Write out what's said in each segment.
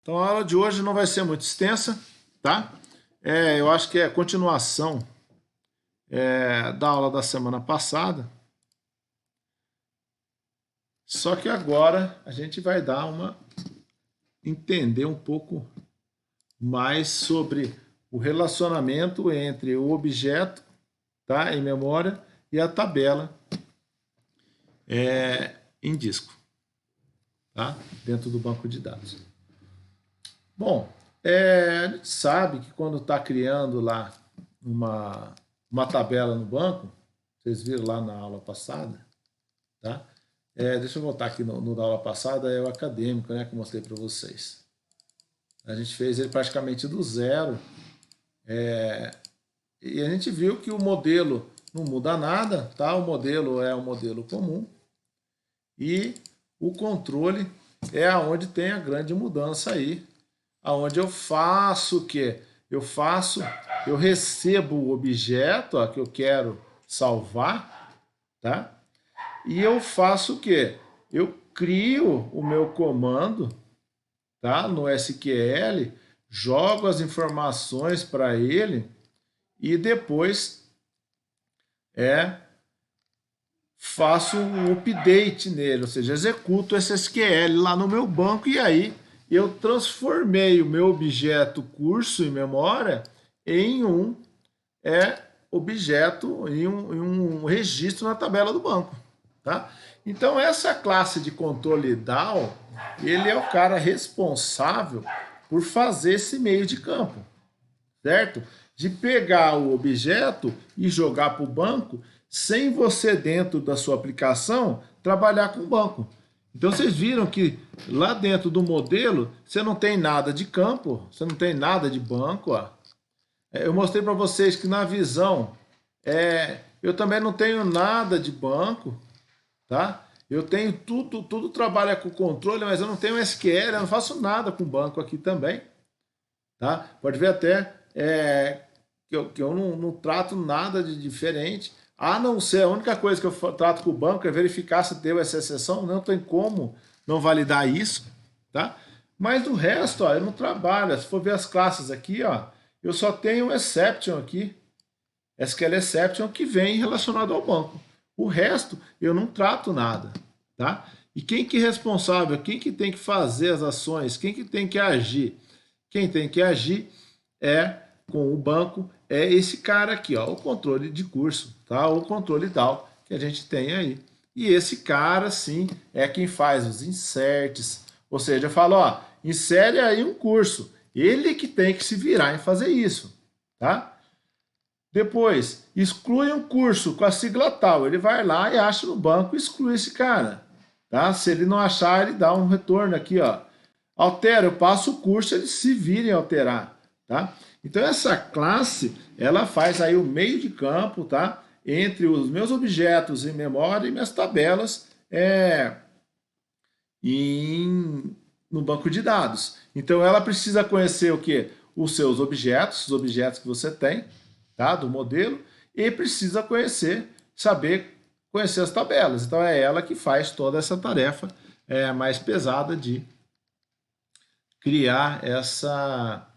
Então a aula de hoje não vai ser muito extensa, tá? Eu acho que é a continuação da aula da semana passada. Só que agora a gente vai entender um pouco mais sobre o relacionamento entre o objeto, tá, em memória e a tabela em disco, tá, dentro do banco de dados. Bom, a gente sabe que quando está criando lá uma tabela no banco, vocês viram lá na aula passada, tá? Deixa eu voltar aqui no da aula passada, é o acadêmico, né, que eu mostrei para vocês. A gente fez ele praticamente do zero, e a gente viu que o modelo não muda nada, tá? O modelo é um modelo comum, e o controle é aonde tem a grande mudança aí, aonde eu faço o quê? Eu recebo o objeto que eu quero salvar, tá? E eu faço o quê? Eu crio o meu comando, tá? No SQL, jogo as informações para ele e depois faço um update nele, ou seja, executo esse SQL lá no meu banco e aí eu transformei o meu objeto curso em memória em um objeto, em um registro na tabela do banco, tá? Então essa classe de controle DAO, ele é o cara responsável por fazer esse meio de campo, certo? De pegar o objeto e jogar para o banco sem você dentro da sua aplicação trabalhar com o banco. Então vocês viram que lá dentro do modelo você não tem nada de campo, você não tem nada de banco. Eu mostrei para vocês que na visão eu também não tenho nada de banco, tá? Eu tenho tudo trabalha com controle, mas eu não tenho SQL, eu não faço nada com banco aqui também, tá? Pode ver até que eu não trato nada de diferente. A não ser, a única coisa que eu trato com o banco é verificar se deu essa exceção, não tem como não validar isso, tá? Mas do resto, eu não trabalho. Se for ver as classes aqui, eu só tenho exception aqui, SQL exception, que vem relacionado ao banco. O resto, eu não trato nada, tá? E quem que é responsável, quem que tem que fazer as ações, quem que tem que agir? Quem tem que agir com o banco é esse cara aqui, o controle de curso, tá? O controle DAO que a gente tem aí. E esse cara, sim, é quem faz os inserts, ou seja, eu falo, insere aí um curso. Ele que tem que se virar em fazer isso, tá? Depois, exclui um curso com a sigla tal. Ele vai lá e acha no banco e exclui esse cara, tá? Se ele não achar, ele dá um retorno aqui, altera, eu passo o curso, eles se virem alterar, tá? Então essa classe, ela faz aí o meio de campo, tá? Entre os meus objetos em memória e minhas tabelas no banco de dados. Então ela precisa conhecer o quê? Os seus objetos, os objetos que você tem, tá? Do modelo, e precisa saber conhecer as tabelas. Então é ela que faz toda essa tarefa mais pesada de criar essa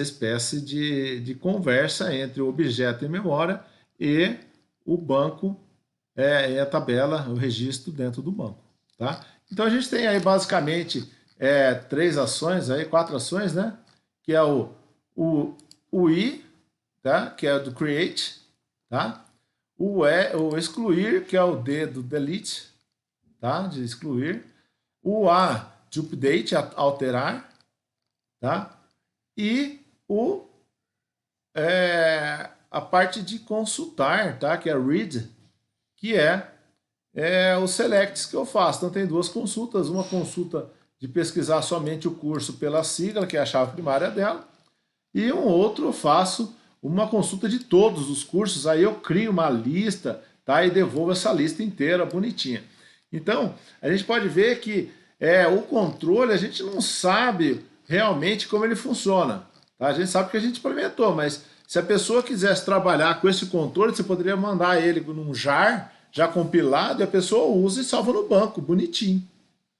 espécie de conversa entre o objeto em memória e o banco, e a tabela, o registro dentro do banco, tá? Então a gente tem aí basicamente quatro ações, né? Que é o I, tá? Que é do create, tá? O excluir, que é o D do delete, tá? De excluir. O A de update, alterar, tá? E a parte de consultar, tá? Que é read, que é os selects que eu faço. Então tem duas consultas, uma consulta de pesquisar somente o curso pela sigla, que é a chave primária dela, e um outro eu faço uma consulta de todos os cursos, aí eu crio uma lista, tá? E devolvo essa lista inteira, bonitinha. Então, a gente pode ver que o controle, a gente não sabe realmente como ele funciona, tá? A gente sabe que a gente implementou, mas se a pessoa quisesse trabalhar com esse controle, você poderia mandar ele num jar, já compilado, e a pessoa usa e salva no banco, bonitinho,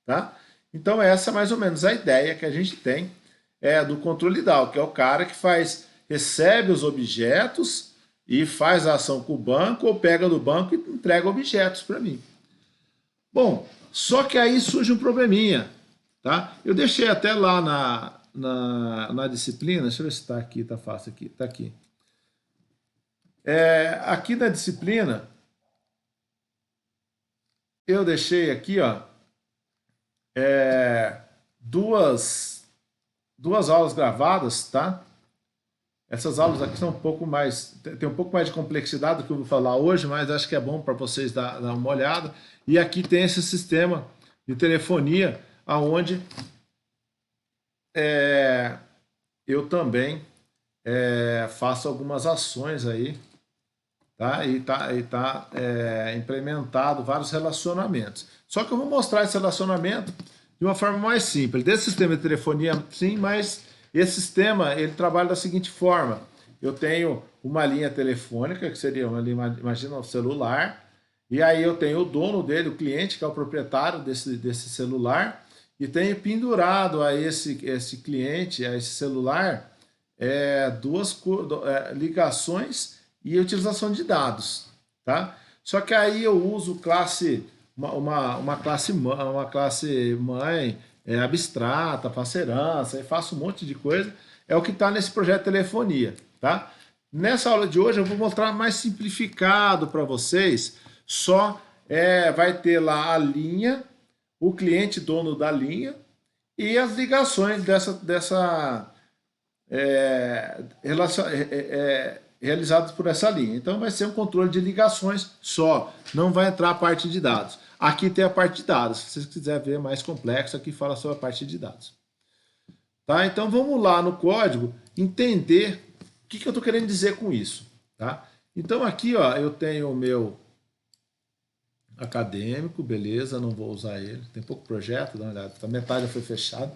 tá? Então essa é mais ou menos a ideia que a gente tem do controle DAO, que é o cara que recebe os objetos e faz a ação com o banco, ou pega do banco e entrega objetos para mim. Bom, só que aí surge um probleminha, tá? Eu deixei até lá na disciplina, deixa eu ver se está aqui, está fácil aqui, está aqui. Aqui na disciplina, eu deixei aqui, ó, duas aulas gravadas, tá? Essas aulas aqui são tem um pouco mais de complexidade do que eu vou falar hoje, mas acho que é bom para vocês dar uma olhada. E aqui tem esse sistema de telefonia, aonde eu também faço algumas ações aí, tá? E tá implementado vários relacionamentos. Só que eu vou mostrar esse relacionamento de uma forma mais simples. Desse sistema de telefonia, sim, mas esse sistema ele trabalha da seguinte forma: eu tenho uma linha telefônica, que seria uma linha, imagina, um celular, e aí eu tenho o dono dele, o cliente, que é o proprietário desse celular, e tenho pendurado a esse cliente, a esse celular, duas ligações e utilização de dados, tá? Só que aí eu uso uma classe mãe abstrata, faço herança, faço um monte de coisa. É o que está nesse projeto de telefonia, tá? Nessa aula de hoje eu vou mostrar mais simplificado para vocês. Só vai ter lá a linha, o cliente dono da linha e as ligações realizados por essa linha. Então vai ser um controle de ligações só, não vai entrar a parte de dados. Aqui tem a parte de dados, se vocês quiserem ver mais complexo, aqui fala sobre a parte de dados. Tá? Então vamos lá no código entender o que eu estou querendo dizer com isso. Tá? Então aqui ó, eu tenho o meu acadêmico, beleza, não vou usar ele, tem pouco projeto, dá uma olhada, a metade já foi fechado.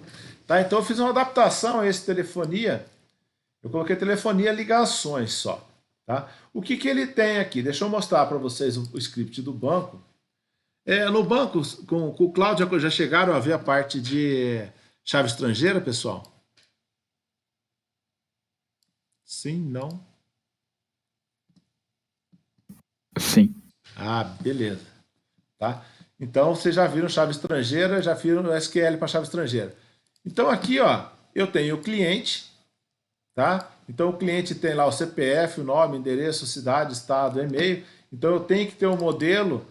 Tá? Então eu fiz uma adaptação a esse telefonia. Eu coloquei telefonia ligações só. Tá? O que ele tem aqui? Deixa eu mostrar para vocês o script do banco. No banco, com o Cloud, já chegaram a ver a parte de chave estrangeira, pessoal? Sim, não? Sim. Ah, beleza. Tá? Então, vocês já viram chave estrangeira, já viram o SQL para chave estrangeira. Então, aqui, ó, eu tenho o cliente, tá? Então, o cliente tem lá o CPF, o nome, endereço, cidade, estado, e-mail. Então, eu tenho que ter um modelo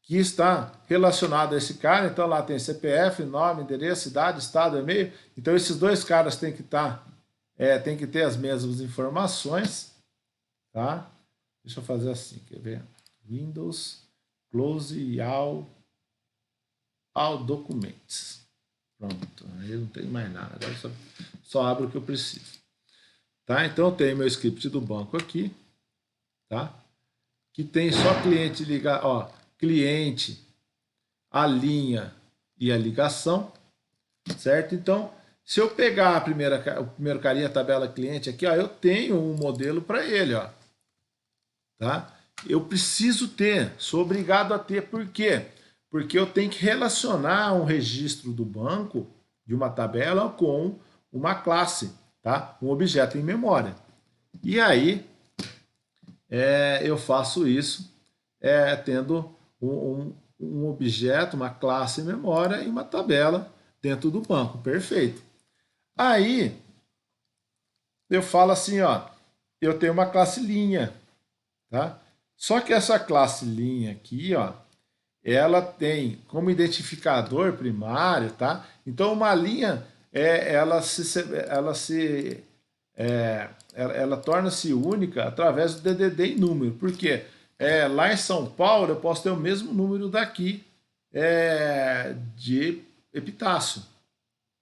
que está relacionado a esse cara. Então, lá tem CPF, nome, endereço, cidade, estado, e-mail. Então, esses dois caras têm que tem que ter as mesmas informações, tá? Deixa eu fazer assim, quer ver? Windows, close all documents. Pronto, aí não tem mais nada, agora só abro o que eu preciso. Tá? Então eu tenho meu script do banco aqui, tá? Que tem só cliente ligar, ó, cliente, a linha e a ligação, certo? Então, se eu pegar o primeiro carinha, a tabela cliente aqui, ó, eu tenho um modelo para ele, ó. Tá? Eu preciso ter, sou obrigado a ter, por quê? Porque eu tenho que relacionar um registro do banco de uma tabela com uma classe, tá? Um objeto em memória. E aí eu faço isso tendo um objeto, uma classe em memória e uma tabela dentro do banco. Perfeito. Aí eu falo assim, ó, eu tenho uma classe linha, tá? Só que essa classe linha aqui, ó, ela tem como identificador primário, tá? Então uma linha ela torna-se única através do DDD em número. Por quê? Lá em São Paulo eu posso ter o mesmo número daqui de Epitácio,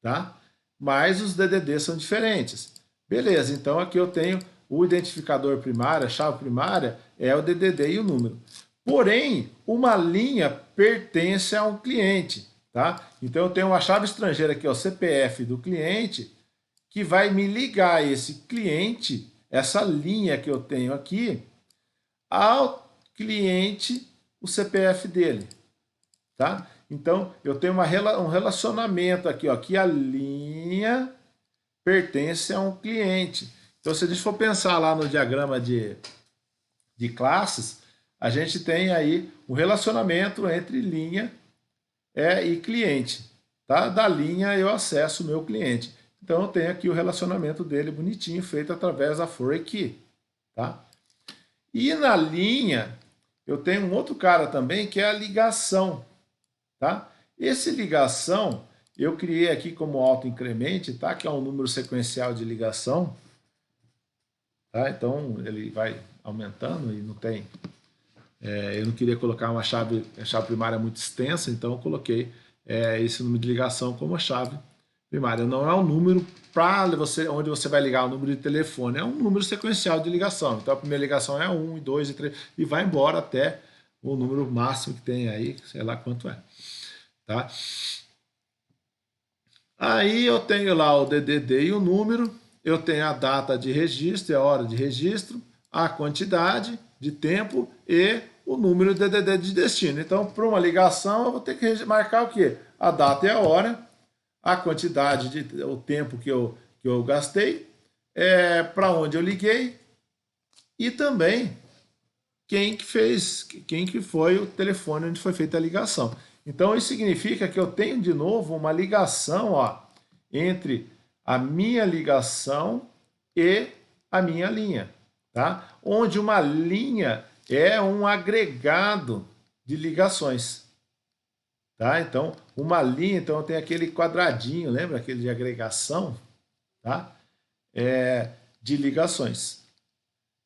tá? Mas os DDDs são diferentes. Beleza, então aqui eu tenho o identificador primário, a chave primária é o DDD e o número. Porém, uma linha pertence a um cliente, tá? Então eu tenho uma chave estrangeira aqui, o CPF do cliente, que vai me ligar a esse cliente, essa linha que eu tenho aqui, ao cliente, o CPF dele, tá? Então, eu tenho um relacionamento aqui, ó, que a linha pertence a um cliente. Então, se a gente for pensar lá no diagrama de classes, a gente tem aí um relacionamento entre linha e cliente. Tá? Da linha eu acesso o meu cliente. Então, eu tenho aqui o relacionamento dele bonitinho, feito através da for key. Tá? E na linha, eu tenho um outro cara também, que é a ligação. Tá? Esse ligação, eu criei aqui como autoincremente, tá? Que é um número sequencial de ligação. Tá? Então, ele vai aumentando e não tem... eu não queria colocar uma chave primária muito extensa, então eu coloquei esse número de ligação como a chave primária. Não é um número para onde você vai ligar o número de telefone, é um número sequencial de ligação. Então a primeira ligação é 1, 2 e 3, e vai embora até o número máximo que tem aí, sei lá quanto é. Tá? Aí eu tenho lá o DDD e o número, eu tenho a data de registro, a hora de registro, a quantidade de tempo e o número de DDD de destino. Então, para uma ligação, eu vou ter que marcar o quê? A data e a hora, a quantidade, o tempo que eu gastei, para onde eu liguei e também quem que foi o telefone onde foi feita a ligação. Então, isso significa que eu tenho de novo uma ligação, ó, entre a minha ligação e a minha linha, tá? Onde uma linha é um agregado de ligações, tá? Então, uma linha, então tem aquele quadradinho, lembra aquele de agregação, tá? De ligações,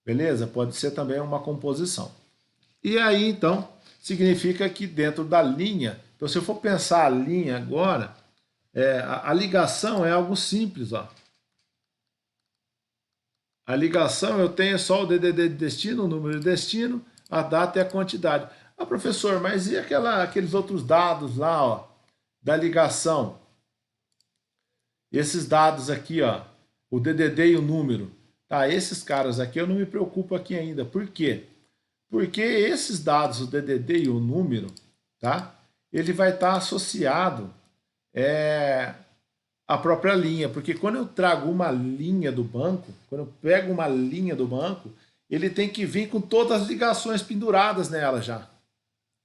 beleza? Pode ser também uma composição. E aí, então, significa que dentro da linha, então se eu for pensar a linha agora, a ligação é algo simples, ó. A ligação eu tenho só o DDD de destino, o número de destino, a data e a quantidade. Ah, professor, mas e aqueles outros dados lá, ó, da ligação? Esses dados aqui, ó, o DDD e o número. Tá, esses caras aqui eu não me preocupo aqui ainda. Por quê? Porque esses dados, o DDD e o número, tá? Ele vai estar associado à própria linha, porque quando eu trago uma linha do banco, quando eu pego uma linha do banco, ele tem que vir com todas as ligações penduradas nela já,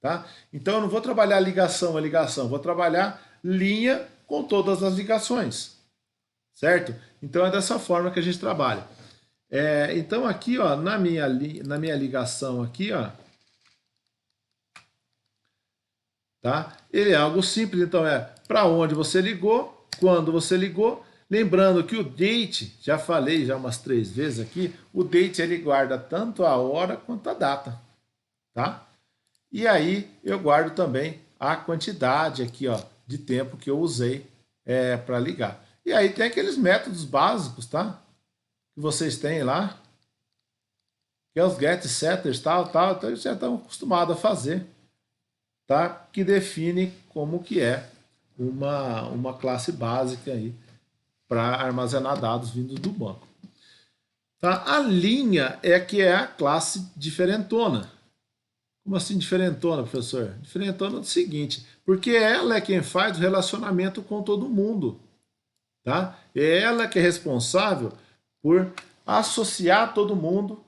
tá? Então eu não vou trabalhar ligação a ligação, vou trabalhar linha com todas as ligações, certo? Então é dessa forma que a gente trabalha. Então aqui, ó, na minha ligação aqui, ó, tá? Ele é algo simples, então para onde você ligou, quando você ligou. Lembrando que o date, já falei já umas 3 vezes aqui, o date ele guarda tanto a hora quanto a data, tá? E aí eu guardo também a quantidade aqui, ó, de tempo que eu usei para ligar. E aí tem aqueles métodos básicos, tá? Que vocês têm lá, que é os get setters, tal, então eles já estão acostumados a fazer, tá? Que define como que é uma classe básica aí para armazenar dados vindos do banco. Tá? A linha que é a classe diferentona. Como assim diferentona, professor? Diferentona é o seguinte, porque ela é quem faz o relacionamento com todo mundo. Tá? É ela que é responsável por associar todo mundo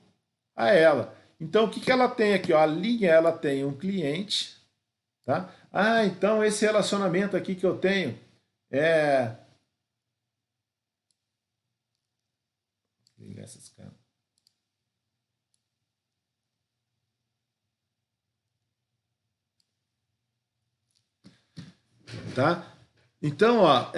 a ela. Então, o que ela tem aqui? Ó, a linha ela tem um cliente. Tá? Ah, então esse relacionamento aqui que eu tenho ligar essas caras. Tá? Então, ó,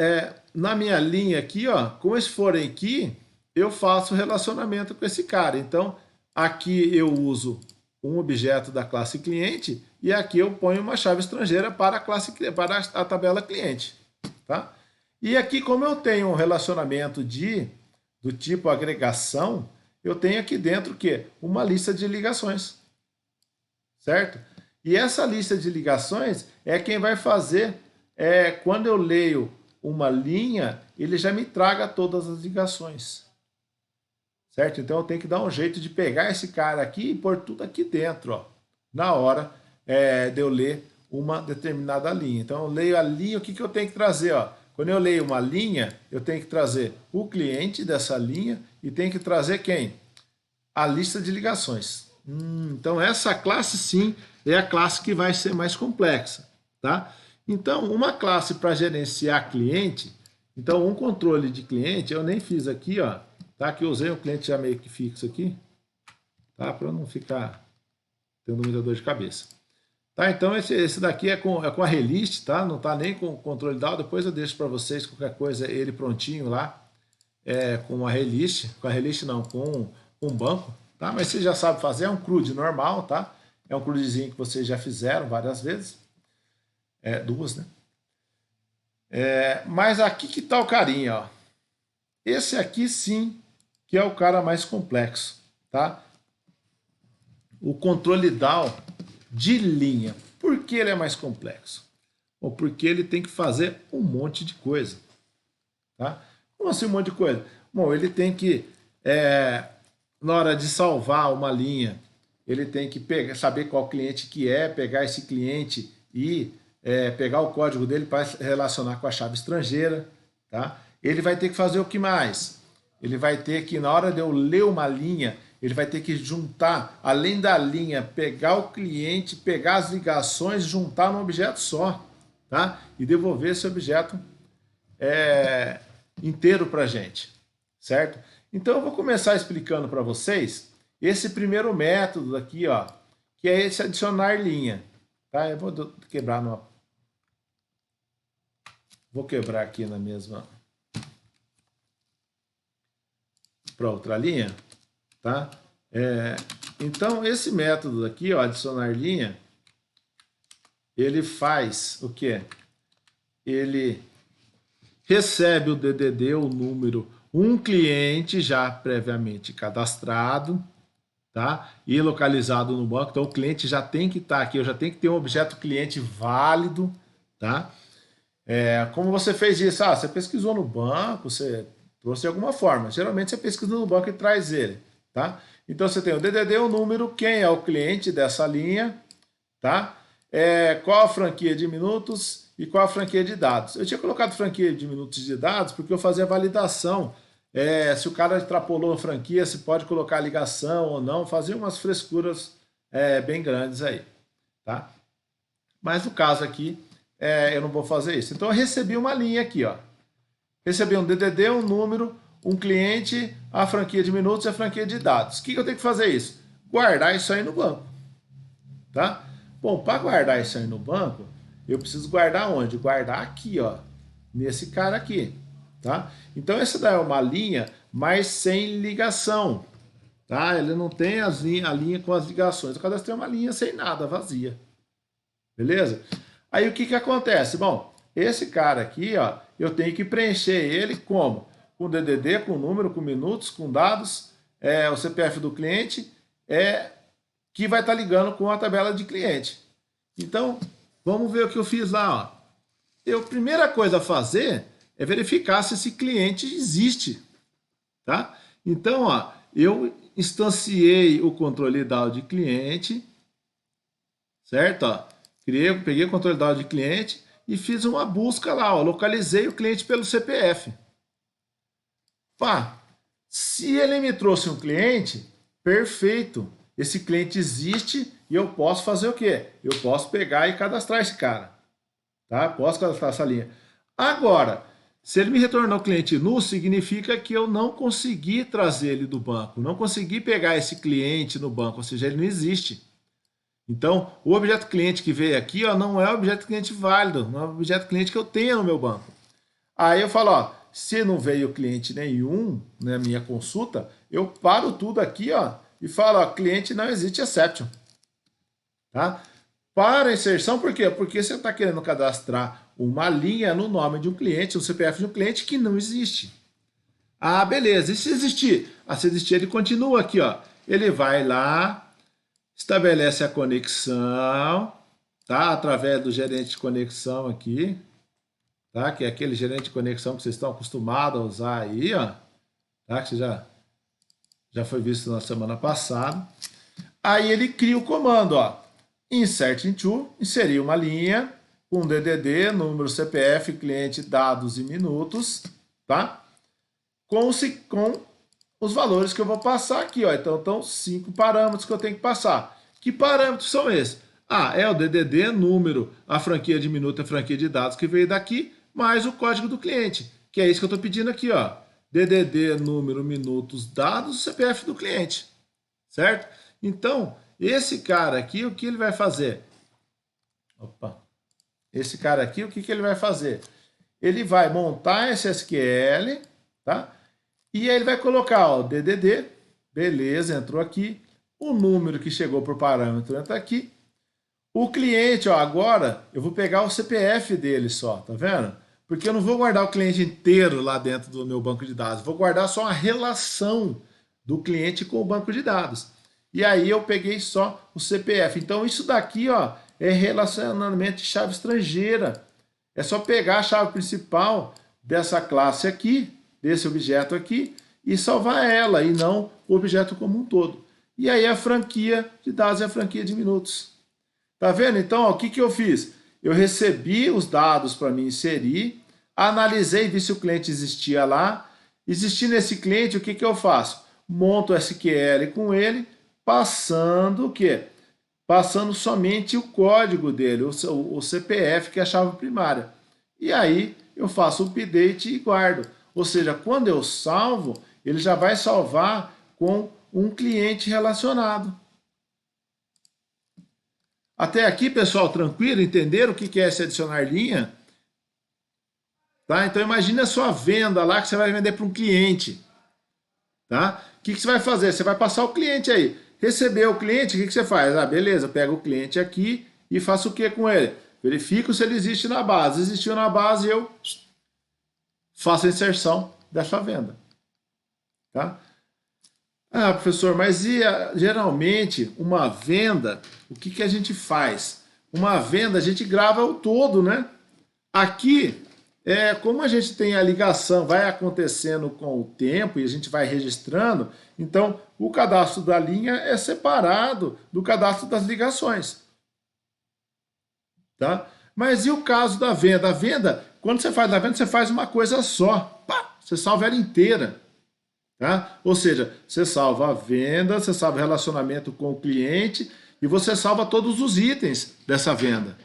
na minha linha aqui, ó, como eles forem aqui, eu faço relacionamento com esse cara. Então, aqui eu uso um objeto da classe cliente e aqui eu ponho uma chave estrangeira para a tabela cliente. Tá? E aqui, como eu tenho um relacionamento do tipo agregação, eu tenho aqui dentro o quê? Uma lista de ligações. Certo? E essa lista de ligações é quem vai fazer, quando eu leio uma linha, ele já me traga todas as ligações. Certo? Então eu tenho que dar um jeito de pegar esse cara aqui e pôr tudo aqui dentro, ó, na hora de eu ler uma determinada linha. Então eu leio a linha, o que eu tenho que trazer? Ó? Quando eu leio uma linha, eu tenho que trazer o cliente dessa linha e tenho que trazer quem? A lista de ligações. Então essa classe sim é a classe que vai ser mais complexa. Tá? Então uma classe para gerenciar cliente, então um controle de cliente, eu nem fiz aqui, ó, tá? Que eu usei um cliente já meio que fixo aqui, tá? Para não ficar tendo muita dor de cabeça. Tá, então esse daqui é com a relist, tá? Não tá nem com o controle DAO, depois eu deixo para vocês qualquer coisa ele prontinho lá, com a relist não, com um banco, tá? Mas você já sabe fazer, é um CRUD normal, tá? É um CRUDzinho que vocês já fizeram várias vezes, duas, né? Mas aqui que tá o carinha, ó. Esse aqui sim que é o cara mais complexo, tá? O controle DAO de linha. Por que ele é mais complexo? Bom, porque ele tem que fazer um monte de coisa. Tá? Como assim um monte de coisa? Bom, ele tem que, na hora de salvar uma linha, ele tem que saber qual cliente que é, pegar esse cliente e pegar o código dele para relacionar com a chave estrangeira. Tá? Ele vai ter que fazer o que mais? Ele vai ter que, na hora de eu ler uma linha, ele vai ter que juntar, além da linha, pegar o cliente, pegar as ligações, juntar num objeto só, tá? E devolver esse objeto inteiro para a gente, certo? Então eu vou começar explicando para vocês esse primeiro método aqui, ó, que é esse adicionar linha, tá? Eu vou quebrar vou quebrar aqui na mesma para outra linha. Tá? Então, esse método aqui, ó, adicionar linha, ele faz o quê? Ele recebe o DDD, o número, um cliente já previamente cadastrado, tá? E localizado no banco. Então, o cliente já tem que estar aqui, eu já tenho que ter um objeto cliente válido, tá? Como você fez isso? Você pesquisou no banco, você trouxe de alguma forma. Geralmente, você pesquisa no banco e traz ele. Tá? Então você tem o DDD, o número, quem é o cliente dessa linha, tá? Qual a franquia de minutos e qual a franquia de dados. Eu tinha colocado franquia de minutos de dados porque eu fazia validação, se o cara extrapolou a franquia, se pode colocar ligação ou não, fazia umas frescuras bem grandes aí. Tá? Mas no caso aqui, eu não vou fazer isso. Então eu recebi uma linha aqui, ó. Recebi um DDD, um número, um cliente, a franquia de minutos e a franquia de dados. O que eu tenho que fazer isso? Guardar isso aí no banco. Tá? Bom, para guardar isso aí no banco, eu preciso guardar onde? Guardar aqui, ó, nesse cara aqui. Tá? Então essa daí é uma linha, mas sem ligação. Tá? Ele não tem a linha com as ligações. Eu cadastrei uma linha sem nada, vazia. Beleza? Aí o que acontece? Bom, esse cara aqui, ó, eu tenho que preencher ele como? Com DDD, com número, com minutos, com dados, o CPF do cliente, que vai estar ligando com a tabela de cliente. Então, vamos ver o que eu fiz lá. Ó. A primeira coisa a fazer é verificar se esse cliente existe. Tá? Então, ó, eu instanciei o controle DAO de cliente, certo? Ó, peguei o controle DAO de cliente e fiz uma busca lá, ó, localizei o cliente pelo CPF. Pá, se ele me trouxe um cliente, perfeito. Esse cliente existe e eu posso fazer o quê? Eu posso pegar e cadastrar esse cara. Tá? Posso cadastrar essa linha. Agora, se ele me retornou cliente nulo, significa que eu não consegui trazer ele do banco. Não consegui pegar esse cliente no banco, ou seja, ele não existe. Então, o objeto cliente que veio aqui, ó, não é o objeto cliente válido, não é o objeto cliente que eu tenho no meu banco. Aí eu falo, ó, se não veio cliente nenhum na minha consulta, eu paro tudo aqui, ó, e falo, ó, cliente não existe exception. Tá? Para a inserção, por quê? Porque você está querendo cadastrar uma linha no nome de um cliente, no CPF de um cliente que não existe. Ah, beleza. E se existir? Se existir, ele continua aqui, ó. Ele vai lá, estabelece a conexão, tá? Através do gerente de conexão aqui, tá? Que é aquele gerente de conexão que vocês estão acostumados a usar aí, ó, tá? Que já foi visto na semana passada. Aí ele cria o comando, ó. insert into, inserir uma linha com DDD, número, CPF, cliente, dados e minutos, tá? Com os valores que eu vou passar aqui, ó. Então, 5 parâmetros que eu tenho que passar. Que parâmetros são esses? Ah, é o DDD, número, a franquia de minuto, a franquia de dados que veio daqui, mais o código do cliente, que é isso que eu estou pedindo aqui, ó. DDD, número, minutos, dados, CPF do cliente, certo? Então, esse cara aqui, o que ele vai fazer? Opa! Esse cara aqui, o que ele vai fazer? Ele vai montar esse SQL, tá? E aí ele vai colocar, ó, DDD, beleza, entrou aqui. O número que chegou por parâmetro entra aqui. O cliente, ó, agora eu vou pegar o CPF dele só, tá vendo? Porque eu não vou guardar o cliente inteiro lá dentro do meu banco de dados. Vou guardar só a relação do cliente com o banco de dados. E aí eu peguei só o CPF. Então isso daqui, ó, é relacionamento de chave estrangeira. É só pegar a chave principal dessa classe aqui, desse objeto aqui, e salvar ela, e não o objeto como um todo. E aí a franquia de dados é a franquia de minutos. Tá vendo? Então, ó, o que eu fiz? Eu recebi os dados para me inserir, analisei, vi se o cliente existia lá. Existindo esse cliente, o que eu faço? Monto o SQL com ele, passando o quê? Passando somente o código dele, o CPF, que é a chave primária. E aí eu faço o update e guardo. Ou seja, quando eu salvo, ele já vai salvar com um cliente relacionado. Até aqui, pessoal, tranquilo? Entenderam o que é esse adicionar linha? Tá? Então imagine a sua venda lá que você vai vender para um cliente. Tá? O que você vai fazer? Você vai passar o cliente aí. Recebeu o cliente, o que você faz? Ah, beleza, pega o cliente aqui e faço o que com ele? Verifico se ele existe na base. Existiu na base, eu faço a inserção dessa venda. Tá? Ah, professor, mas geralmente uma venda, o que a gente faz? Uma venda a gente grava o todo, né? Aqui, como a gente tem a ligação, vai acontecendo com o tempo e a gente vai registrando, então o cadastro da linha é separado do cadastro das ligações. Tá? Mas e o caso da venda? A venda, quando você faz a venda, você faz uma coisa só. Pá, você salva ela inteira. Tá? Ou seja, você salva a venda, você salva o relacionamento com o cliente e você salva todos os itens dessa venda.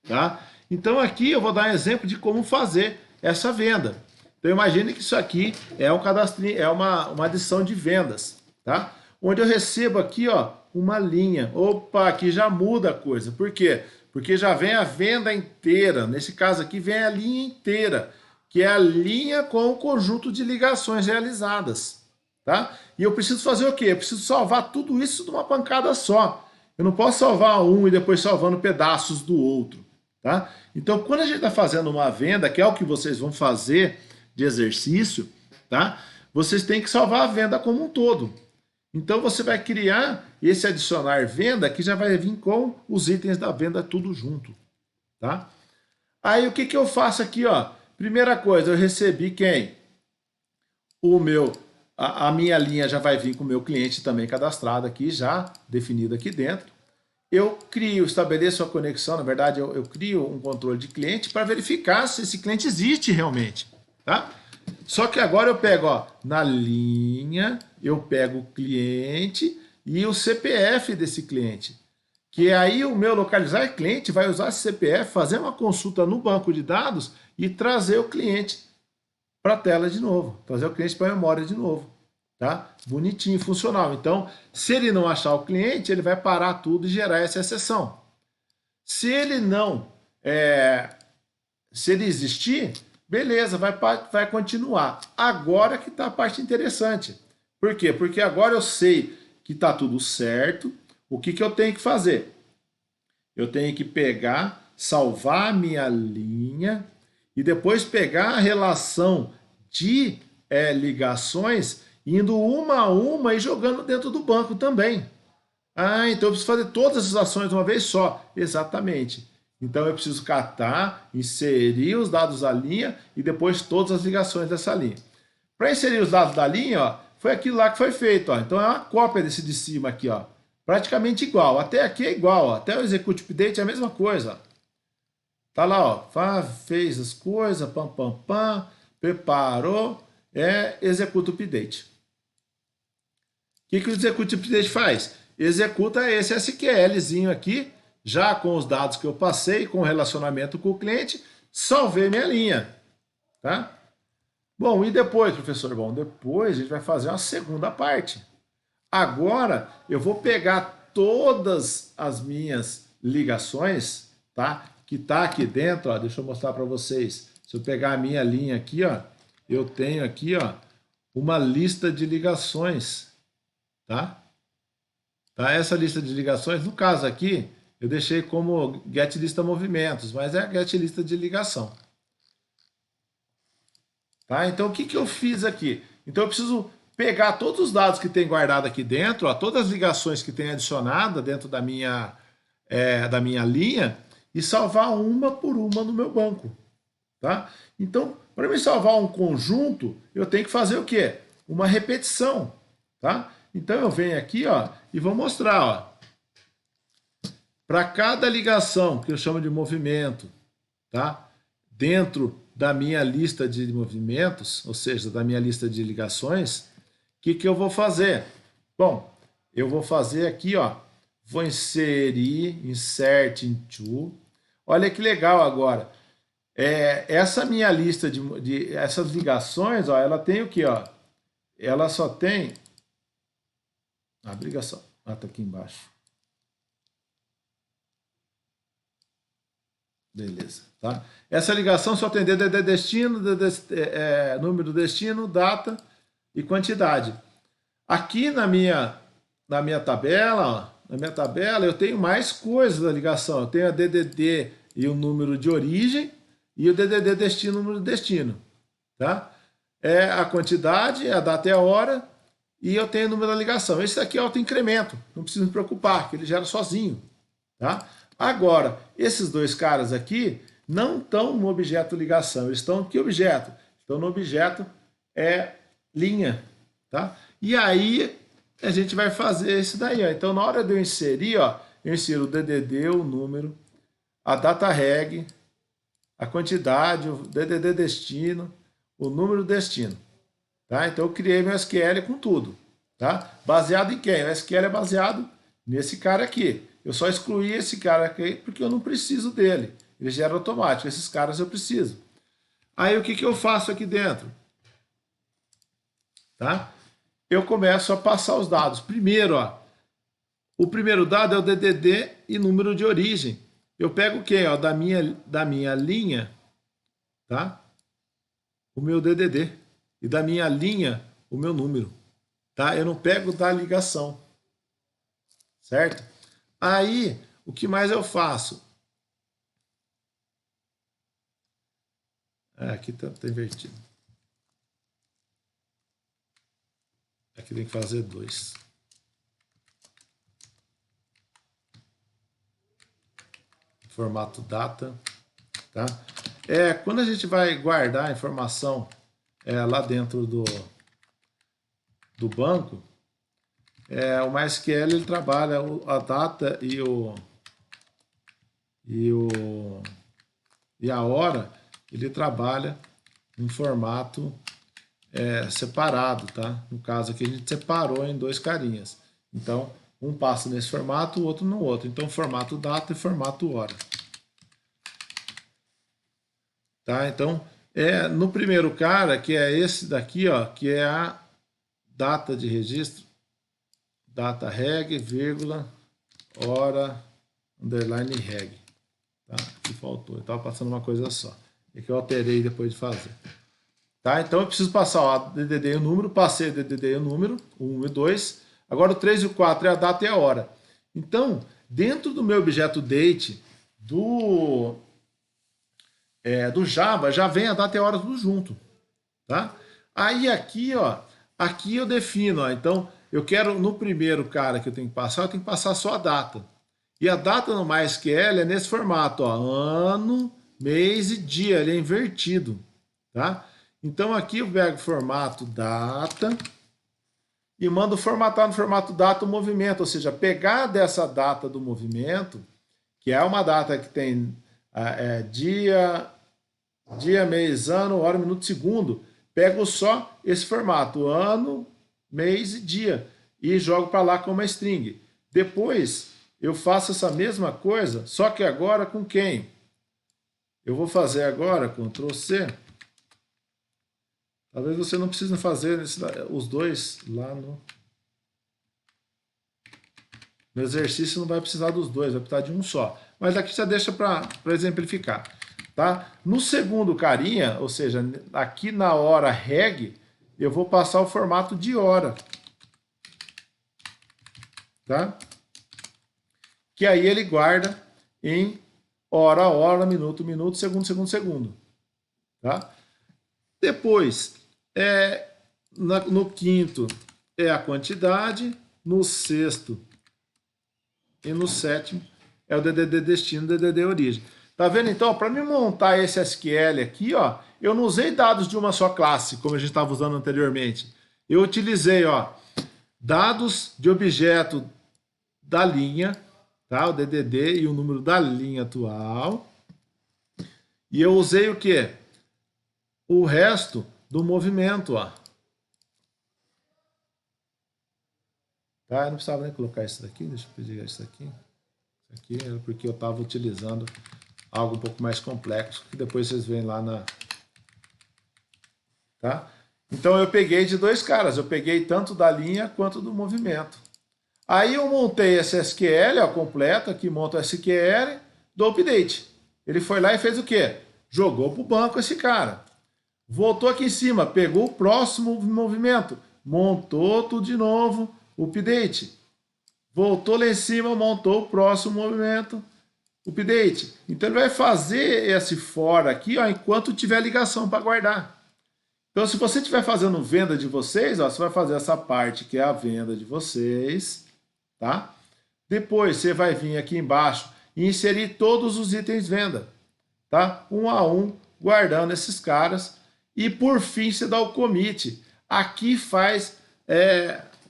Tá? Então aqui eu vou dar um exemplo de como fazer essa venda. Então imagine que isso aqui é um cadastrinho, é uma adição de vendas. Tá? Onde eu recebo aqui, ó, uma linha. Opa, aqui já muda a coisa. Por quê? Porque já vem a venda inteira. Nesse caso aqui vem a linha inteira, que é a linha com o conjunto de ligações realizadas. Tá? E eu preciso fazer o quê? Eu preciso salvar tudo isso de uma pancada só. Eu não posso salvar um e depois salvando pedaços do outro. Tá? Então, quando a gente está fazendo uma venda, que é o que vocês vão fazer de exercício, tá? Vocês têm que salvar a venda como um todo. Então, você vai criar esse adicionar venda que já vai vir com os itens da venda tudo junto. Tá? Aí, o que eu faço aqui? Ó? Primeira coisa, eu recebi quem? A minha linha já vai vir com o meu cliente também cadastrado aqui, já definido aqui dentro. Eu estabeleço a conexão, na verdade eu crio um controle de cliente para verificar se esse cliente existe realmente. Tá? Só que agora eu pego, ó, na linha, eu pego o cliente e o CPF desse cliente. Que aí o meu localizar cliente vai usar esse CPF, fazer uma consulta no banco de dados e trazer o cliente para a tela de novo, trazer o cliente para a memória de novo, tá? Bonitinho, funcional. Então, se ele não achar o cliente, ele vai parar tudo e gerar essa exceção. Se ele não, se ele existir, beleza, vai continuar. Agora que está a parte interessante. Por quê? Porque agora eu sei que está tudo certo. O que eu tenho que fazer? Eu tenho que pegar, salvar a minha linha e depois pegar a relação de ligações, indo uma a uma e jogando dentro do banco também. Ah, então eu preciso fazer todas essas ações de uma vez só. Exatamente. Então eu preciso catar, inserir os dados da linha e depois todas as ligações dessa linha. Para inserir os dados da linha, ó, foi aquilo lá que foi feito. Ó. Então é uma cópia desse de cima aqui. praticamente igual. Até aqui é igual, ó. Até o execute update é a mesma coisa. Ó. Tá lá, ó, fez as coisas, pam, pam, pam, preparou, executa o update. O que o execute update faz? Executa esse SQLzinho aqui, já com os dados que eu passei, com o relacionamento com o cliente, salvei minha linha, tá? Bom, e depois, professor? Bom, depois a gente vai fazer uma segunda parte. Agora, eu vou pegar todas as minhas ligações, tá? Que tá aqui dentro, ó, deixa eu mostrar para vocês. Se eu pegar a minha linha aqui, ó, eu tenho aqui, ó, uma lista de ligações, tá? Tá? Essa lista de ligações, no caso aqui, eu deixei como get lista movimentos, mas é a get lista de ligação. Tá? Então, o que eu fiz aqui? Então, eu preciso pegar todos os dados que tem guardado aqui dentro, ó, todas as ligações que tem adicionada dentro da minha linha, e salvar uma por uma no meu banco. Tá? Então, para me salvar um conjunto, eu tenho que fazer o quê? Uma repetição. Tá? Então, eu venho aqui, ó, e vou mostrar. Para cada ligação, que eu chamo de movimento, tá? Dentro da minha lista de movimentos, ou seja, da minha lista de ligações, o que eu vou fazer? Bom, eu vou fazer aqui, ó, vou inserir, insert into. Olha que legal agora. Essa minha lista de essas ligações, ó, ela tem o que, ó? Ela só tem a ligação. Ah, tá aqui embaixo. Beleza, tá? Essa ligação só tem DDD destino, número do destino, data e quantidade. Aqui na minha tabela, ó, eu tenho mais coisas da ligação. Eu tenho a DDD e o número de origem e o DDD destino, número de destino, tá? A quantidade, a data e a hora e eu tenho o número da ligação. Esse daqui é autoincremento, não precisa me preocupar, que ele gera sozinho, tá? Agora, esses dois caras aqui não estão no objeto ligação, eles estão em que objeto? Estão no objeto linha, tá? E aí a gente vai fazer isso daí, ó. Então, na hora de eu inserir, ó, eu insiro o DDD, o número, a data reg, a quantidade, o DDD destino, o número destino, tá? Então, eu criei meu SQL com tudo, tá? Baseado em quem? O SQL é baseado nesse cara aqui. Eu só excluí esse cara aqui porque eu não preciso dele. Ele gera automático. Esses caras eu preciso. Aí o que eu faço aqui dentro? Tá? Eu começo a passar os dados. Primeiro, ó, o primeiro dado é o DDD e número de origem. Eu pego quem? Ó, da minha linha, tá? O meu DDD. E da minha linha, o meu número. Tá? Eu não pego da ligação. Certo? Aí, o que mais eu faço? Aqui tá invertido. Aqui tem que fazer 2. Formato data, tá? Quando a gente vai guardar a informação lá dentro do banco, o MySQL ele trabalha a data e a hora, ele trabalha em formato separado, tá? No caso aqui a gente separou em dois carinhas. Então, um passa nesse formato, o outro no outro. Então, formato data e formato hora. Tá? Então, no primeiro cara, que é esse daqui, ó, que é a data de registro, data reg, vírgula, hora, underline reg. Tá? Aqui faltou, eu estava passando uma coisa só. É que eu alterei depois de fazer. Tá? Então eu preciso passar o DDD e o número, passei o DDD e o número, o 1 e o 2. Agora o 3 e o 4 é a data e a hora. Então, dentro do meu objeto date do Java, já vem a data e a hora tudo junto. Tá? Aí aqui, ó, aqui eu defino, ó, então eu quero no primeiro cara que eu tenho que passar só a data. E a data no MySQL é nesse formato, ó, ano, mês e dia, ele é invertido, tá? Então aqui eu pego o formato data e mando formatar no formato data o movimento, ou seja, pegar dessa data do movimento, que é uma data que tem dia, mês, ano, hora, minuto, segundo, pego só esse formato, ano, mês e dia, e jogo para lá com uma string. Depois eu faço essa mesma coisa, só que agora com quem? Eu vou fazer agora, Ctrl C. Talvez você não precise fazer os dois lá no exercício, não vai precisar dos dois, vai precisar de um só. Mas aqui você deixa para exemplificar. Tá? No segundo carinha, ou seja, aqui na hora reg, eu vou passar o formato de hora. Tá? Que aí ele guarda em hora, hora, minuto, minuto, segundo, segundo, segundo. Tá? Depois, no quinto é a quantidade, no sexto e no sétimo é o DDD destino, DDD origem. Tá vendo então? Para me montar esse SQL aqui, ó, eu não usei dados de uma só classe, como a gente estava usando anteriormente. Eu utilizei, ó, dados de objeto da linha, tá? O DDD e o número da linha atual. E eu usei o quê? O resto do movimento, ó. Tá? Eu não precisava nem colocar isso daqui, deixa eu pedir isso aqui. Isso aqui era porque eu estava utilizando algo um pouco mais complexo, que depois vocês veem lá na... Tá? Então eu peguei de dois caras, eu peguei tanto da linha quanto do movimento. Aí eu montei esse SQL, ó, completo, aqui monto o SQL do update. Ele foi lá e fez o quê? Jogou para o banco esse cara. Voltou aqui em cima, pegou o próximo movimento, montou tudo de novo, update. Voltou lá em cima, montou o próximo movimento, update. Então ele vai fazer esse for aqui, ó, enquanto tiver ligação para guardar. Então se você estiver fazendo venda de vocês, ó, você vai fazer essa parte que é a venda de vocês, tá? Depois você vai vir aqui embaixo e inserir todos os itens venda, tá? Um a um, guardando esses caras. E por fim você dá o commit. Aqui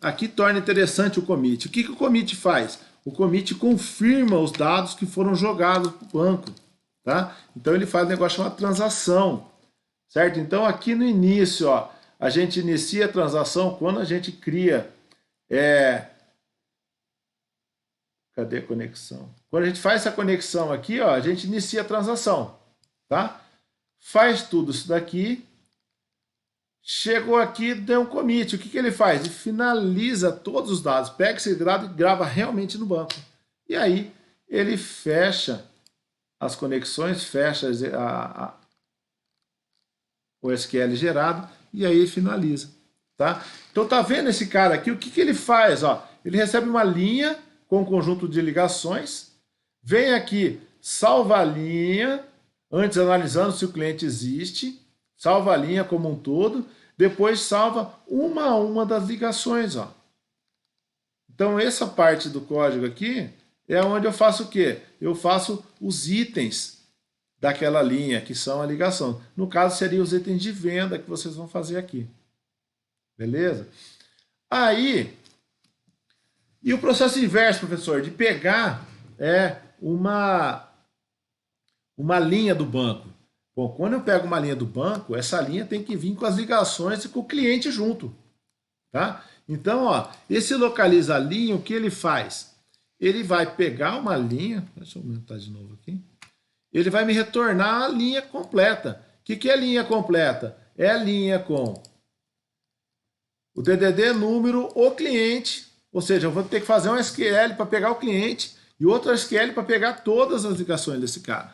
aqui torna interessante o commit. O que o commit faz? O commit confirma os dados que foram jogados para o banco, tá? Então ele faz um negócio chamado transação, certo? Então aqui no início, ó, a gente inicia a transação quando a gente cria... Cadê a conexão? Quando a gente faz essa conexão aqui, ó, a gente inicia a transação, tá? Faz tudo isso daqui. Chegou aqui, deu um commit. O que ele faz? Ele finaliza todos os dados. Pega esse dado e grava realmente no banco. E aí ele fecha as conexões, fecha o SQL gerado e aí finaliza. Tá? Então tá vendo esse cara aqui? O que ele faz? Ó, ele recebe uma linha com um conjunto de ligações. Vem aqui, salva a linha, antes analisando se o cliente existe. Salva a linha como um todo, depois salva uma a uma das ligações. Ó. Então essa parte do código aqui é onde eu faço o quê? Eu faço os itens daquela linha, que são a ligação. No caso, seriam os itens de venda que vocês vão fazer aqui. Beleza? Aí, e o processo inverso, professor, de pegar uma linha do banco. Bom, quando eu pego uma linha do banco, essa linha tem que vir com as ligações e com o cliente junto. Tá? Então, ó, esse localiza linha, o que ele faz? Ele vai pegar uma linha, deixa eu aumentar de novo aqui, ele vai me retornar a linha completa. O que é linha completa? É a linha com o DDD número, o cliente, ou seja, eu vou ter que fazer um SQL para pegar o cliente e outro SQL para pegar todas as ligações desse cara.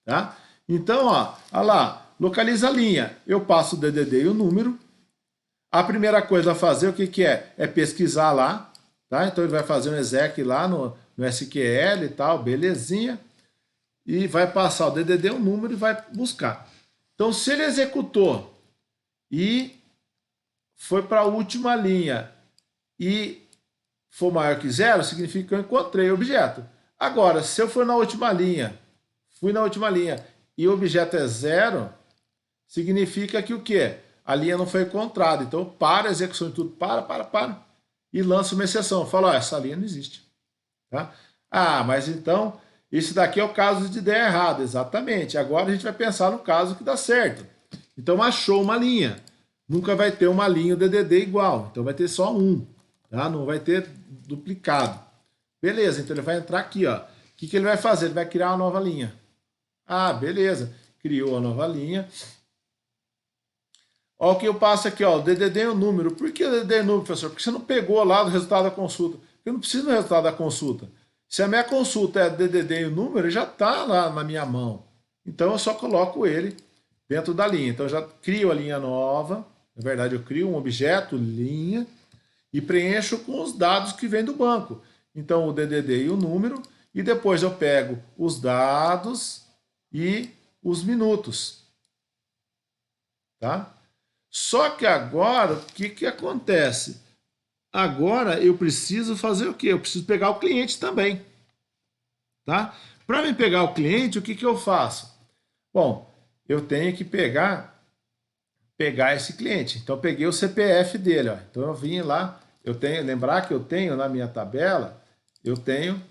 Tá? Então, ó, olha lá, localiza a linha. Eu passo o DDD e o número. A primeira coisa a fazer, o que é? É pesquisar lá. Tá? Então ele vai fazer um exec lá no SQL e tal, belezinha. E vai passar o DDD, o número e vai buscar. Então, se ele executou e foi para a última linha e for maior que zero, significa que eu encontrei o objeto. Agora, se eu for na última linha, fui na última linha e o objeto é zero, significa que o quê? a linha não foi encontrada. Então, para a execução de tudo, para, e lança uma exceção. Fala, ó, essa linha não existe. Tá? Ah, mas então, isso daqui é o caso de ideia errada. Exatamente. Agora a gente vai pensar no caso que dá certo. Então, achou uma linha. Nunca vai ter uma linha DDD igual. Então, vai ter só um. Tá? Não vai ter duplicado. Beleza, então ele vai entrar aqui, ó. O que ele vai fazer? Ele vai criar uma nova linha. Ah, beleza. Criou a nova linha. Olha o que eu passo aqui, ó. O DDD é o número. Por que o DDD é o número, professor? Porque você não pegou lá do resultado da consulta. Eu não preciso do resultado da consulta. Se a minha consulta é DDD e o número, ele já está lá na minha mão. Então eu só coloco ele dentro da linha. Então eu já crio a linha nova. Na verdade, eu crio um objeto, linha, e preencho com os dados que vêm do banco. Então o DDD e o número. E depois eu pego os dados e os minutos. Tá? Só que agora, o que acontece? Agora eu preciso fazer o quê? Eu preciso pegar o cliente também. Tá? Para me pegar o cliente, o que eu faço? Bom, eu tenho que pegar esse cliente. Então eu peguei o CPF dele. Ó. Então eu vim lá, eu tenho, lembrar que eu tenho na minha tabela, eu tenho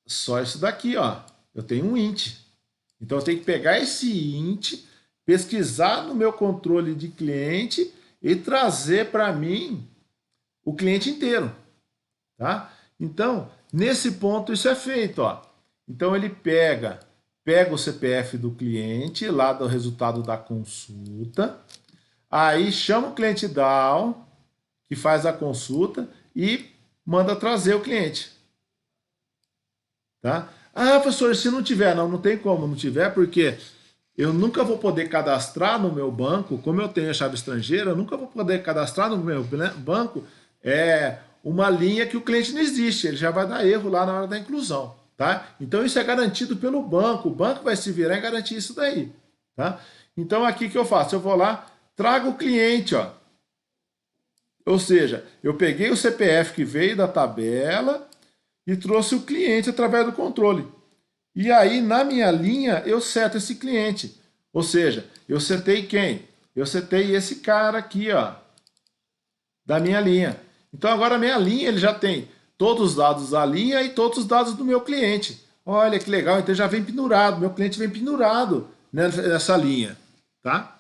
só isso daqui, ó. Eu tenho um int. Então eu tenho que pegar esse int, pesquisar no meu controle de cliente e trazer para mim o cliente inteiro, tá? Então, nesse ponto isso é feito, ó. Então ele pega o CPF do cliente lá do resultado da consulta, aí chama o cliente down, que faz a consulta e manda trazer o cliente, tá? Ah, professor, se não tiver, não tem como não tiver, porque eu nunca vou poder cadastrar no meu banco, como eu tenho a chave estrangeira, eu nunca vou poder cadastrar no meu banco uma linha que o cliente não existe, ele já vai dar erro lá na hora da inclusão, tá? Então isso é garantido pelo banco, o banco vai se virar e garantir isso daí, tá? Então aqui o que eu faço? Eu vou lá, trago o cliente, ó. Ou seja, eu peguei o CPF que veio da tabela e trouxe o cliente através do controle. E aí, na minha linha, eu seto esse cliente. Ou seja, eu setei quem? Eu setei esse cara aqui, ó, da minha linha. Então, agora a minha linha ele já tem todos os dados da linha e todos os dados do meu cliente. Olha que legal, então já vem pendurado. Meu cliente vem pendurado nessa linha, tá?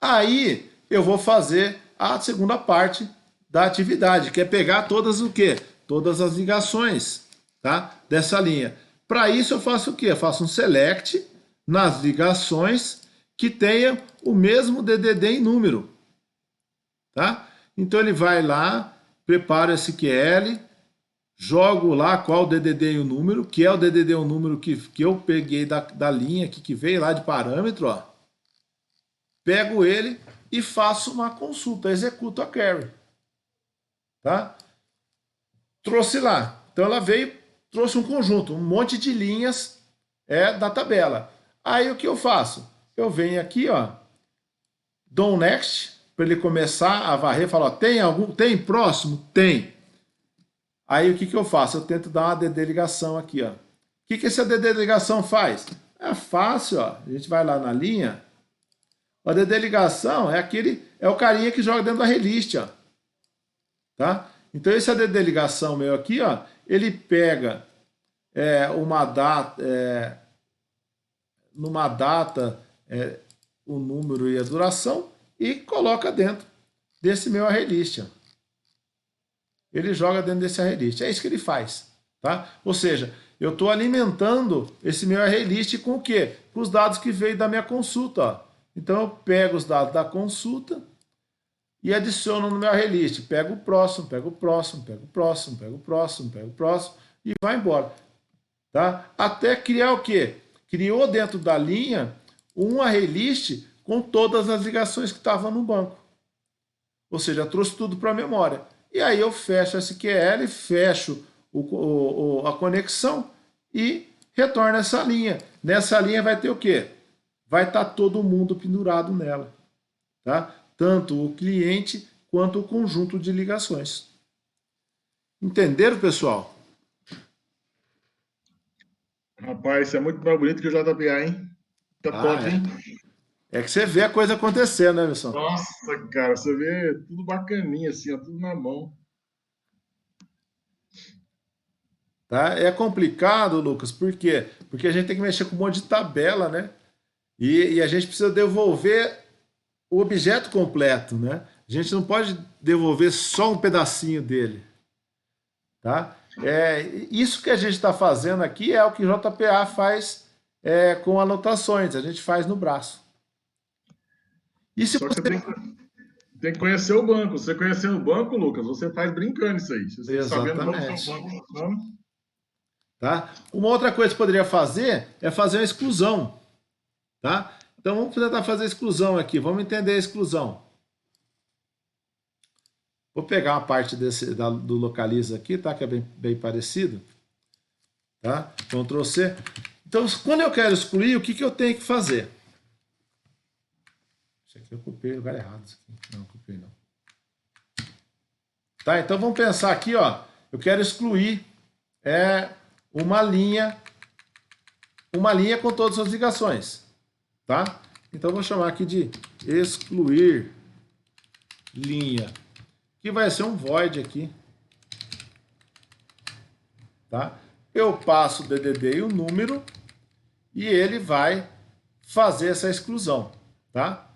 Aí, eu vou fazer a segunda parte da atividade, que é pegar todas o quê? Todas as ligações, tá? Dessa linha. Para isso eu faço o quê? Eu faço um select nas ligações que tenham o mesmo DDD em número, tá? Então ele vai lá, prepara o SQL, jogo lá qual o DDD e o número, que é o DDD e o número que eu peguei da linha aqui, que veio lá de parâmetro, ó. Pego ele e faço uma consulta, executo a query, tá? Trouxe lá. Então ela veio, trouxe um conjunto, um monte de linhas da tabela. Aí o que eu faço? Eu venho aqui, ó, dou um next, para ele começar a varrer, falar, tem próximo? Tem. Aí o que eu faço? Eu tento dar uma DD ligação aqui, ó. O que essa DD ligação faz? É fácil, ó. A gente vai lá na linha. A DD ligação é o carinha que joga dentro da relist, ó. Tá? Então esse ADD ligação meu aqui, ó, ele pega uma data, numa data, o número e a duração e coloca dentro desse meu arraylist. Ele joga dentro desse arraylist. É isso que ele faz. Tá? Ou seja, eu estou alimentando esse meu arraylist com o quê? Com os dados que veio da minha consulta. Ó. Então eu pego os dados da consulta e adiciono no meu arraylist. Pego o próximo, pego o próximo, pego o próximo, pego o próximo, pego o próximo e vai embora. Tá? Até criar o quê? Criou dentro da linha um arraylist com todas as ligações que estavam no banco. Ou seja, trouxe tudo para a memória. E aí eu fecho a SQL, fecho a conexão e retorno essa linha. Nessa linha vai ter o quê? Vai estar todo mundo pendurado nela. Tá? Tanto o cliente quanto o conjunto de ligações. Entenderam, pessoal? Rapaz, isso é muito mais bonito que o JPA, hein? Tá top, hein? É que você vê a coisa acontecendo, né, Wilson? Nossa, cara, você vê tudo bacaninha, assim, ó, tudo na mão. Tá? É complicado, Lucas, por quê? Porque a gente tem que mexer com um monte de tabela, né? E a gente precisa devolver o objeto completo, né? A gente não pode devolver só um pedacinho dele, tá? Isso que a gente está fazendo aqui é o que o JPA faz com anotações, a gente faz no braço. E se Só que você... você tem que conhecer o banco. Você conhecendo o banco, Lucas, você faz brincando isso aí. Você sabendo como o seu Exatamente. banco funciona. Tá? Uma outra coisa que poderia fazer é fazer uma exclusão. Tá? Então vamos tentar fazer a exclusão aqui. Vamos entender a exclusão. Vou pegar uma parte do localiza aqui, tá? Que é bem parecido. Tá? Ctrl C. Então, quando eu quero excluir, o que eu tenho que fazer? Isso aqui eu copiei o lugar errado. Isso aqui. Não, copiei não. Tá? Então vamos pensar aqui, ó. Eu quero excluir uma linha com todas as ligações. Tá? Então eu vou chamar aqui de excluir linha, que vai ser um void aqui. Tá? Eu passo o DDD e o número e ele vai fazer essa exclusão. Tá?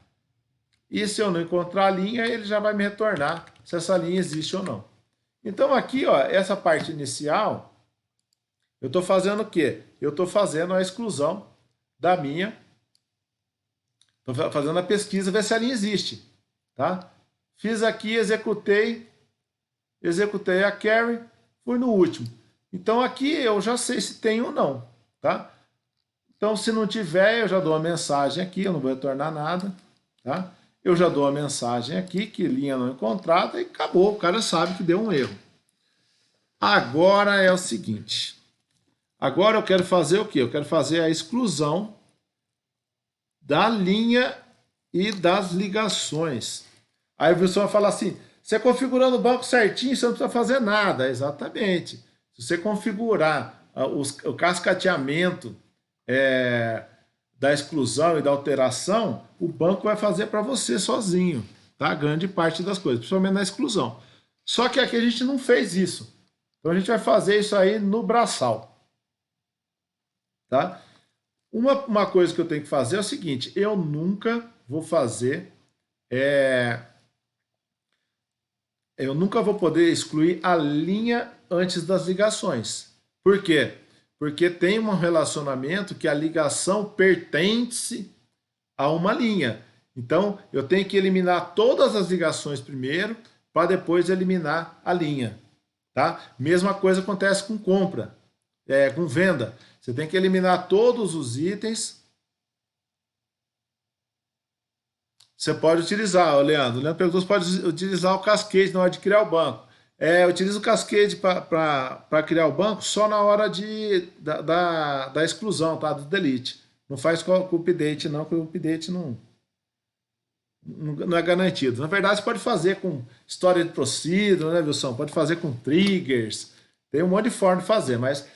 E se eu não encontrar a linha, ele já vai me retornar se essa linha existe ou não. Então aqui, ó, essa parte inicial, eu estou fazendo o quê? Eu estou fazendo a exclusão da minha. Estou fazendo a pesquisa, ver se a linha existe. Tá? Fiz aqui, executei a carry, fui no último. Então aqui eu já sei se tem ou não. Tá? Então se não tiver, eu já dou uma mensagem aqui, eu não vou retornar nada. Tá? Eu já dou a mensagem aqui, que linha não encontrada, e acabou, o cara sabe que deu um erro. Agora é o seguinte. Agora eu quero fazer o quê? Eu quero fazer a exclusão da linha e das ligações. Aí você vai falar assim, você configurando o banco certinho, você não precisa fazer nada. Exatamente. Se você configurar o cascateamento da exclusão e da alteração, o banco vai fazer para você sozinho, tá? Grande parte das coisas, principalmente na exclusão. Só que aqui a gente não fez isso. Então a gente vai fazer isso aí no braçal. Tá? Uma coisa que eu tenho que fazer é o seguinte, eu nunca vou fazer, eu nunca vou poder excluir a linha antes das ligações. Por quê? Porque tem um relacionamento que a ligação pertence a uma linha. Então, eu tenho que eliminar todas as ligações primeiro, para depois eliminar a linha. Tá? Mesma coisa acontece com compra, com venda. Você tem que eliminar todos os itens. Você pode utilizar, Leandro. O Leandro perguntou se pode utilizar o Cascade na hora de criar o banco. Eu utilizo o Cascade para criar o banco só na hora da exclusão, tá? Do delete. Não faz com o update, não, porque o update não é garantido. Na verdade, você pode fazer com história de procedure, né, Wilson? Pode fazer com triggers. Tem um monte de forma de fazer, mas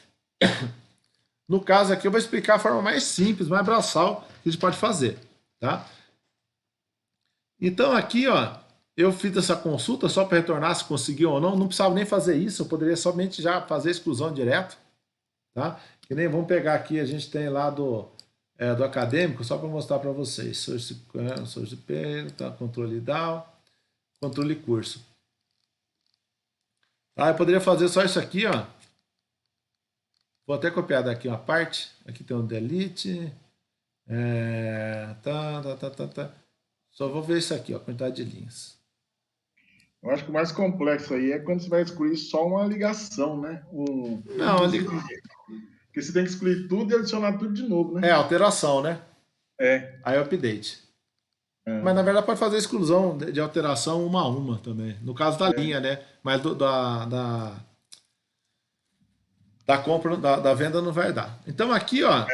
no caso aqui eu vou explicar a forma mais simples, mais braçal que a gente pode fazer, tá? Então aqui, ó, eu fiz essa consulta só para retornar se conseguiu ou não. Não precisava nem fazer isso, eu poderia somente já fazer a exclusão direto, tá? Que nem vamos pegar aqui, a gente tem lá do acadêmico, só para mostrar para vocês. Source P, tá? Controle down, controle curso. Tá? Eu poderia fazer só isso aqui, ó. Vou até copiar daqui uma parte. Aqui tem um delete. Tá. Só vou ver isso aqui, ó, quantidade de linhas. Eu acho que o mais complexo aí é quando você vai excluir só uma ligação, né? Não, Porque você tem que excluir tudo e adicionar tudo de novo, né? Alteração, né? Aí é update. Mas na verdade pode fazer exclusão de alteração uma a uma também. No caso da linha, né? Mas da compra, da venda não vai dar. Então aqui, ó,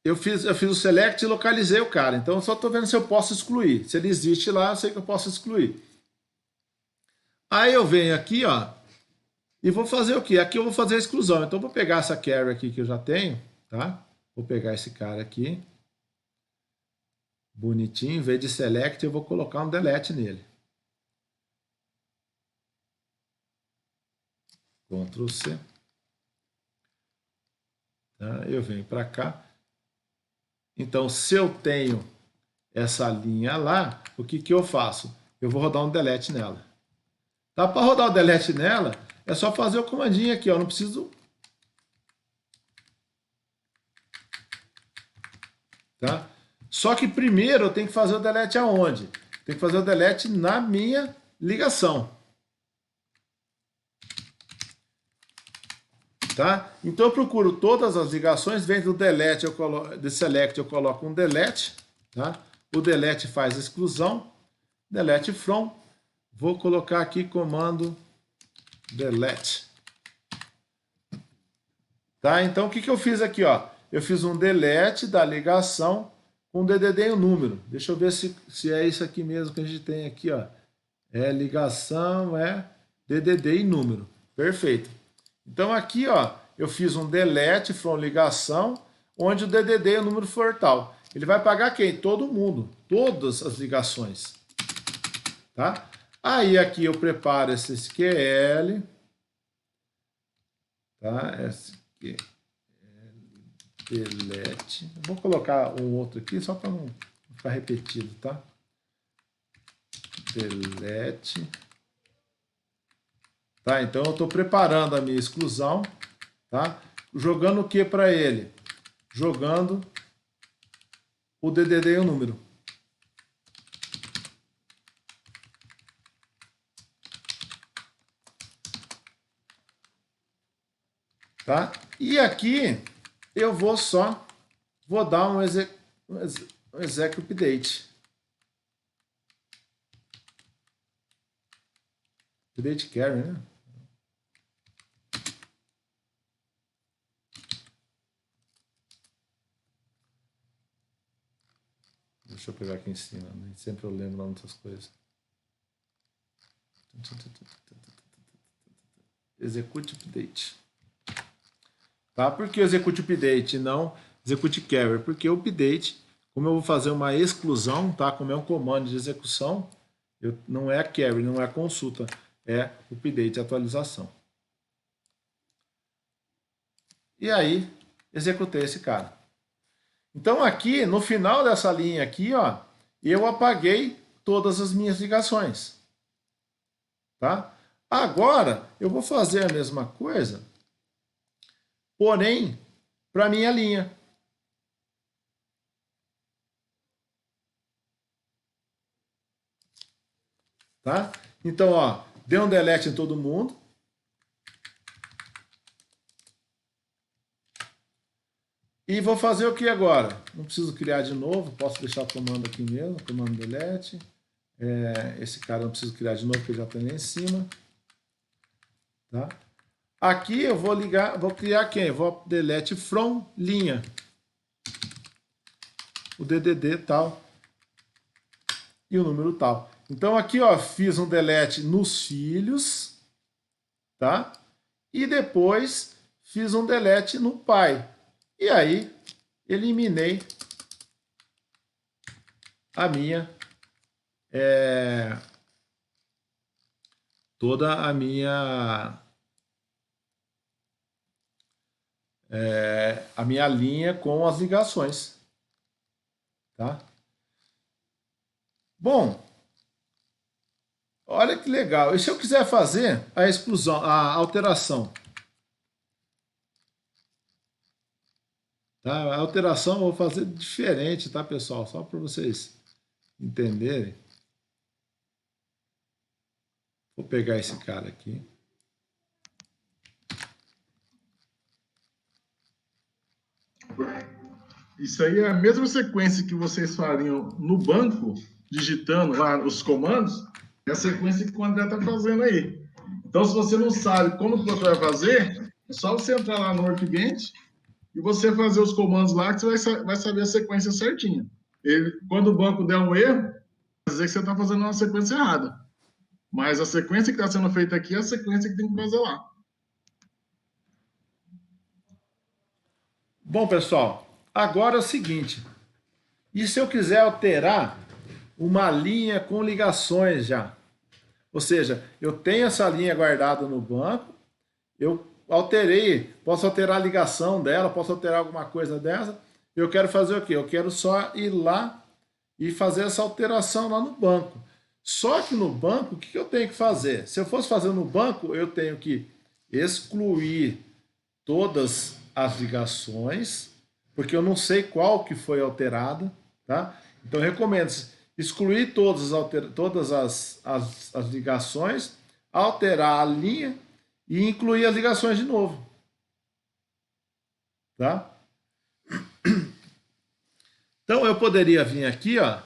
eu fiz o select e localizei o cara. Então eu só estou vendo se eu posso excluir. Se ele existe lá, eu sei que eu posso excluir. Aí eu venho aqui, ó, e vou fazer o quê? Aqui eu vou fazer a exclusão. Então eu vou pegar essa carry aqui que eu já tenho, tá? Vou pegar esse cara aqui. Bonitinho, em vez de select, eu vou colocar um delete nele. Ctrl C. Tá? Eu venho para cá. Então, se eu tenho essa linha lá, o que, que eu faço? Eu vou rodar um delete nela. Tá? Para rodar o delete nela, é só fazer o comandinho aqui, ó. Não preciso... Tá? Só que primeiro eu tenho que fazer o delete aonde? Tem que fazer o delete na minha ligação. Tá? Então eu procuro todas as ligações, vem do delete, de select eu coloco um delete, tá? O delete faz exclusão, delete from, vou colocar aqui comando delete. Tá? Então o que, que eu fiz aqui, ó? Eu fiz um delete da ligação com DDD e o número. Deixa eu ver se é isso aqui mesmo que a gente tem aqui, ó. É ligação, é DDD e número. Perfeito. Então aqui, ó, eu fiz um delete from ligação, onde o DDD e o número for tal. Ele vai pagar quem? Todo mundo, todas as ligações. Tá? Aí aqui eu preparo esse SQL, tá? SQL delete. Eu vou colocar um outro aqui só para não ficar repetido, tá? Delete. Tá? Então eu estou preparando a minha exclusão, tá? Jogando o que para ele? Jogando o DDD e o número. Tá? E aqui eu vou dar um exec update. Update carry, né? Deixa eu pegar aqui em cima, nem sempre eu lembro lá dessas coisas. Execute update. Tá? Por que execute update e não execute carry? Porque o update, como eu vou fazer uma exclusão, tá? Como é um comando de execução, não é carry, não é consulta, é update, atualização. E aí, executei esse cara. Então aqui, no final dessa linha aqui, ó, eu apaguei todas as minhas ligações. Tá? Agora, eu vou fazer a mesma coisa, porém, para a minha linha. Tá? Então, ó, deu um delete em todo mundo. E vou fazer o que agora? Não preciso criar de novo, posso deixar o comando aqui mesmo, comando delete. Esse cara não preciso criar de novo, porque já está ali em cima. Tá? Aqui eu vou criar quem? Vou delete from linha. O DDD tal. E o número tal. Então aqui, ó, fiz um delete nos filhos. Tá? E depois fiz um delete no pai. E aí, eliminei a minha, toda a minha linha com as ligações. Tá? Bom, olha que legal. E se eu quiser fazer a exclusão, a alteração? Tá? A alteração eu vou fazer diferente, tá, pessoal? Só para vocês entenderem. Vou pegar esse cara aqui. Isso aí é a mesma sequência que vocês fariam no banco, digitando lá os comandos, é a sequência que o André está fazendo aí. Então, se você não sabe como que você vai fazer, é só você entrar lá no Workbench e você fazer os comandos lá, que você vai saber a sequência certinha. Quando o banco der um erro, vai dizer que você está fazendo uma sequência errada. Mas a sequência que está sendo feita aqui é a sequência que tem que fazer lá. Bom, pessoal, agora é o seguinte. E se eu quiser alterar uma linha com ligações já? Ou seja, eu tenho essa linha guardada no banco, eu alterei, posso alterar a ligação dela, posso alterar alguma coisa dessa, eu quero fazer o quê? Eu quero só ir lá e fazer essa alteração lá no banco. Só que no banco, o que eu tenho que fazer? Se eu fosse fazer no banco, eu tenho que excluir todas as ligações, porque eu não sei qual que foi alterada, tá? Então eu recomendo excluir todas as ligações, alterar a linha e incluir as ligações de novo, tá? Então eu poderia vir aqui, ó,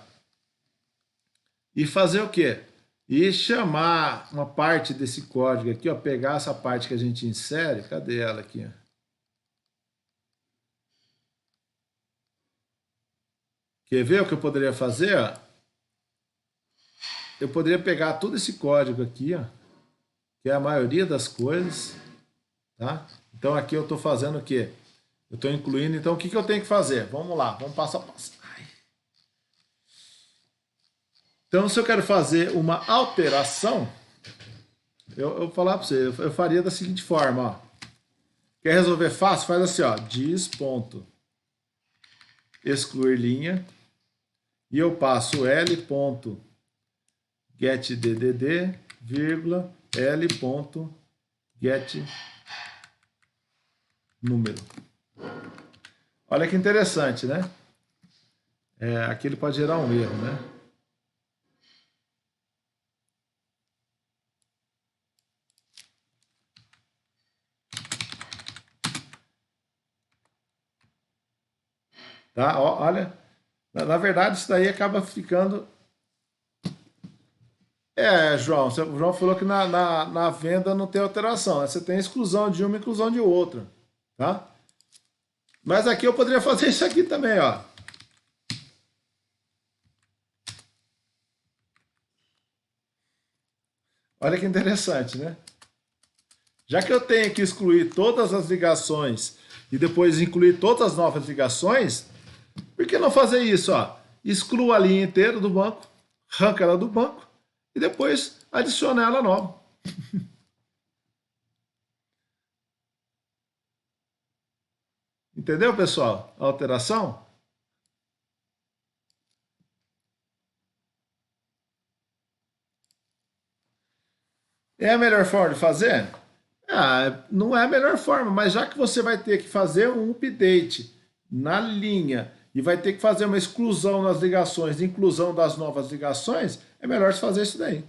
e fazer o quê? E chamar uma parte desse código aqui, ó, pegar essa parte que a gente insere, cadê ela aqui? Quer ver o que eu poderia fazer? Ó? Eu poderia pegar todo esse código aqui, ó, que é a maioria das coisas, tá? Então aqui eu estou fazendo o quê? Eu estou incluindo, então o que eu tenho que fazer? Vamos lá, vamos passo a passo. Então, se eu quero fazer uma alteração, eu vou falar para você, eu faria da seguinte forma, ó. Quer resolver fácil? Faz assim, ó, dis.excluir linha, e eu passo l.getDDD, vírgula, l.getNúmero. Olha que interessante, né? Aqui ele pode gerar um erro, né? Tá? Ó, olha, na verdade isso daí acaba ficando... João, o João falou que na venda não tem alteração, né? Você tem exclusão de uma e inclusão de outra, tá? Mas aqui eu poderia fazer isso aqui também, ó. Olha que interessante, né? Já que eu tenho que excluir todas as ligações e depois incluir todas as novas ligações, por que não fazer isso, ó? Exclua a linha inteira do banco, arranca ela do banco e depois adiciona ela nova. Entendeu, pessoal? A alteração? É a melhor forma de fazer? Não é a melhor forma, mas já que você vai ter que fazer um update na linha e vai ter que fazer uma exclusão nas ligações, inclusão das novas ligações, é melhor você fazer isso daí.